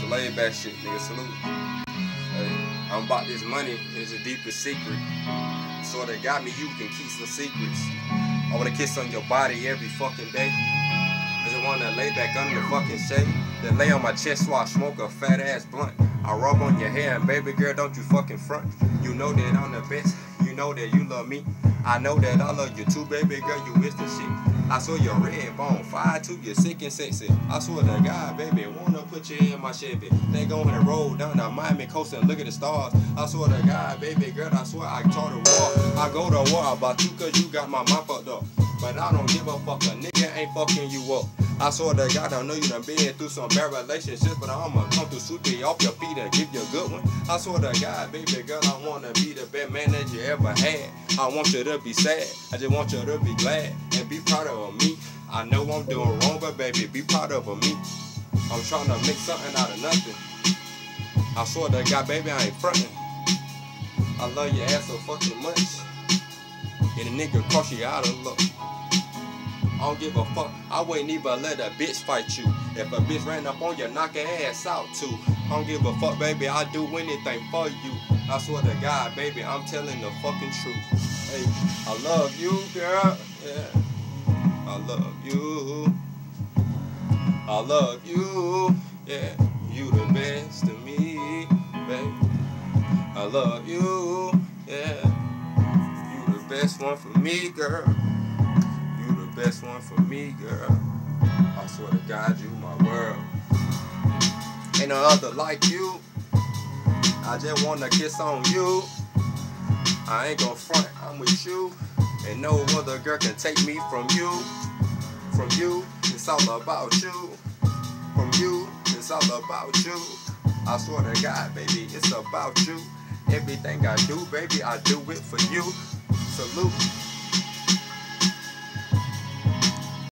laid back shit, nigga. Salute. Hey, I'm about this money. It's the deepest secret. So that got me, you can keep some secrets. I wanna kiss on your body every fucking day. I just wanna lay back under the fucking shade. Then lay on my chest while I smoke a fat ass blunt. I rub on your hair and baby girl, don't you fucking front. You know that I'm the best. You know that you love me. I know that I love you too, baby girl. You is the shit. I saw your red bone, fire too, you're sick and sexy. I swear to God, baby, wanna put you in my Chevy. They go on the road down to Miami coast and look at the stars. I swear to God, baby girl, I swear I taught the war. I go to war about you cause you got my mind fucked up. But I don't give a fuck, a nigga ain't fucking you up. I swear to God, I know you done been through some bad relationships, but I'ma come through sweep you off your feet and give you a good one. I swear to God, baby girl, I wanna be the best man that you ever had. I want you to be sad, I just want you to be glad and be proud of me. I know I'm doing wrong, but baby, be proud of me. I'm trying to make something out of nothing. I swear to God, baby, I ain't frontin'. I love your ass so fucking much. And a nigga cross you out of luck. I don't give a fuck, I wouldn't even let a bitch fight you. If a bitch ran up on you, knock her ass out too. I don't give a fuck, baby, I do anything for you. I swear to God, baby, I'm telling the fucking truth. Hey, I love you, girl, yeah. I love you. I love you, yeah. You the best to me, baby. I love you, yeah. You the best one for me, girl. Best one for me, girl. I swear to God, you my world. Ain't no other like you. I just wanna kiss on you. I ain't gon' front, I'm with you. And no other girl can take me from you. From you, it's all about you. From you, it's all about you. I swear to God, baby, it's about you. Everything I do, baby, I do it for you. Salute.